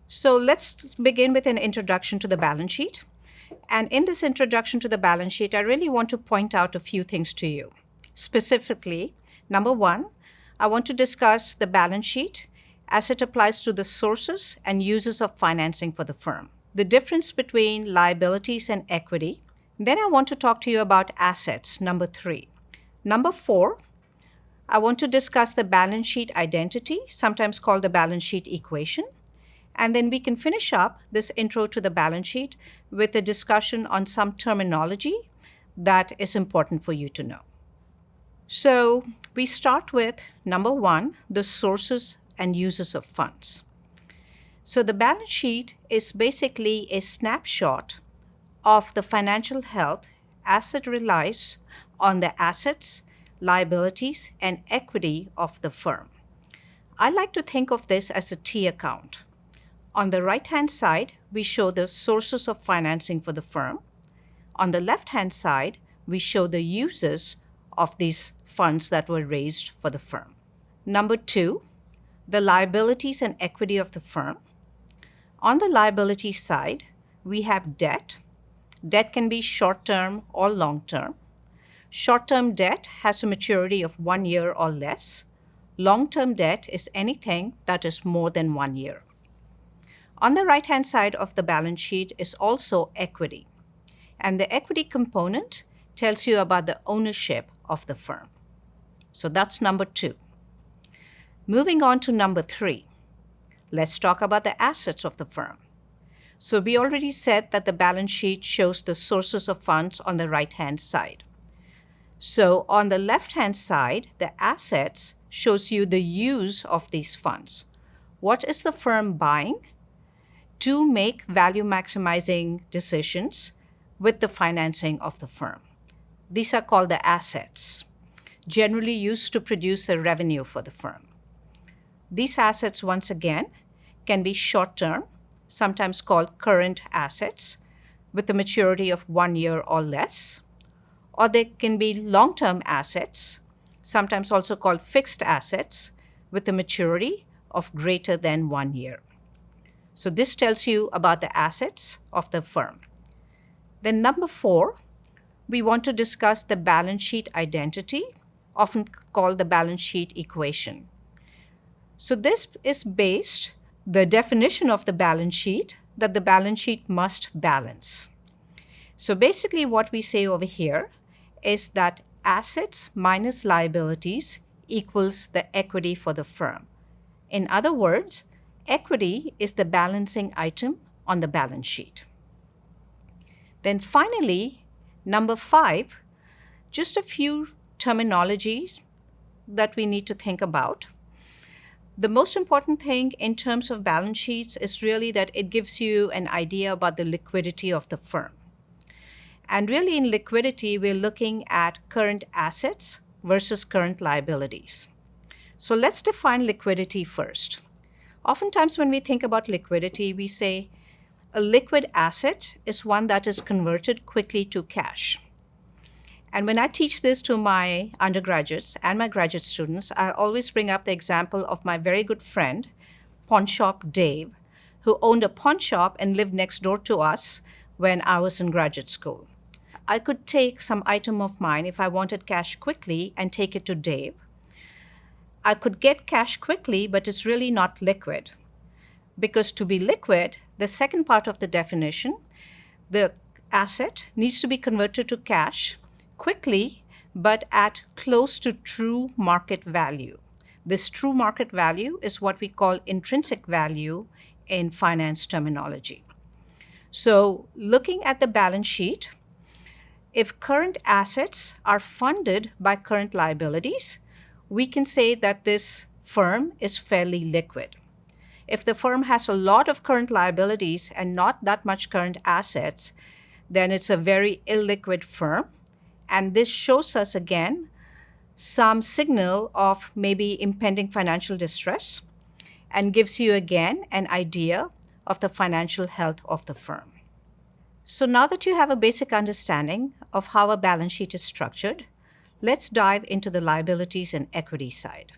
So let's begin with an introduction to the balance sheet. And in this introduction to the balance sheet, I really want to point out a few things to you. Specifically, number one, I want to discuss the balance sheet as it applies to the sources and uses of financing for the firm, the difference between liabilities and equity. Then I want to talk to you about assets, number three. Number four, I want to discuss the balance sheet identity, sometimes called the balance sheet equation. And then we can finish up this intro to the balance sheet with a discussion on some terminology that is important for you to know. So we start with number one, the sources and uses of funds. So the balance sheet is basically a snapshot of the financial health as it relies on the assets, liabilities, and equity of the firm. I like to think of this as a T account. On the right-hand side, we show the sources of financing for the firm. On the left-hand side, we show the uses of these funds that were raised for the firm. Number two, the liabilities and equity of the firm. On the liability side, we have debt. Debt can be short-term or long-term. Short-term debt has a maturity of 1 year or less. Long-term debt is anything that is more than 1 year. On the right-hand side of the balance sheet is also equity. And the equity component tells you about the ownership of the firm. So that's number two. Moving on to number three, let's talk about the assets of the firm. So we already said that the balance sheet shows the sources of funds on the right-hand side. So on the left-hand side, the assets shows you the use of these funds. What is the firm buying to make value maximizing decisions with the financing of the firm? These are called the assets, generally used to produce the revenue for the firm. These assets, once again, can be short-term, sometimes called current assets, with a maturity of 1 year or less, or they can be long-term assets, sometimes also called fixed assets, with a maturity of greater than 1 year. So this tells you about the assets of the firm. Then number four, we want to discuss the balance sheet identity, often called the balance sheet equation. So this is based the definition of the balance sheet that the balance sheet must balance. So basically what we say over here is that assets minus liabilities equals the equity for the firm. In other words, equity is the balancing item on the balance sheet. Then finally, number five, just a few terminologies that we need to think about. The most important thing in terms of balance sheets is really that it gives you an idea about the liquidity of the firm. And really in liquidity, we're looking at current assets versus current liabilities. So let's define liquidity first. Oftentimes when we think about liquidity, we say a liquid asset is one that is converted quickly to cash. And when I teach this to my undergraduates and my graduate students, I always bring up the example of my very good friend, Pawn Shop Dave, who owned a pawn shop and lived next door to us when I was in graduate school. I could take some item of mine if I wanted cash quickly and take it to Dave. I could get cash quickly, but it's really not liquid. Because to be liquid, the second part of the definition, the asset needs to be converted to cash quickly, but at close to true market value. This true market value is what we call intrinsic value in finance terminology. So looking at the balance sheet, if current assets are funded by current liabilities, we can say that this firm is fairly liquid. If the firm has a lot of current liabilities and not that much current assets, then it's a very illiquid firm. And this shows us again some signal of maybe impending financial distress and gives you again an idea of the financial health of the firm. So now that you have a basic understanding of how a balance sheet is structured, let's dive into the liabilities and equity side.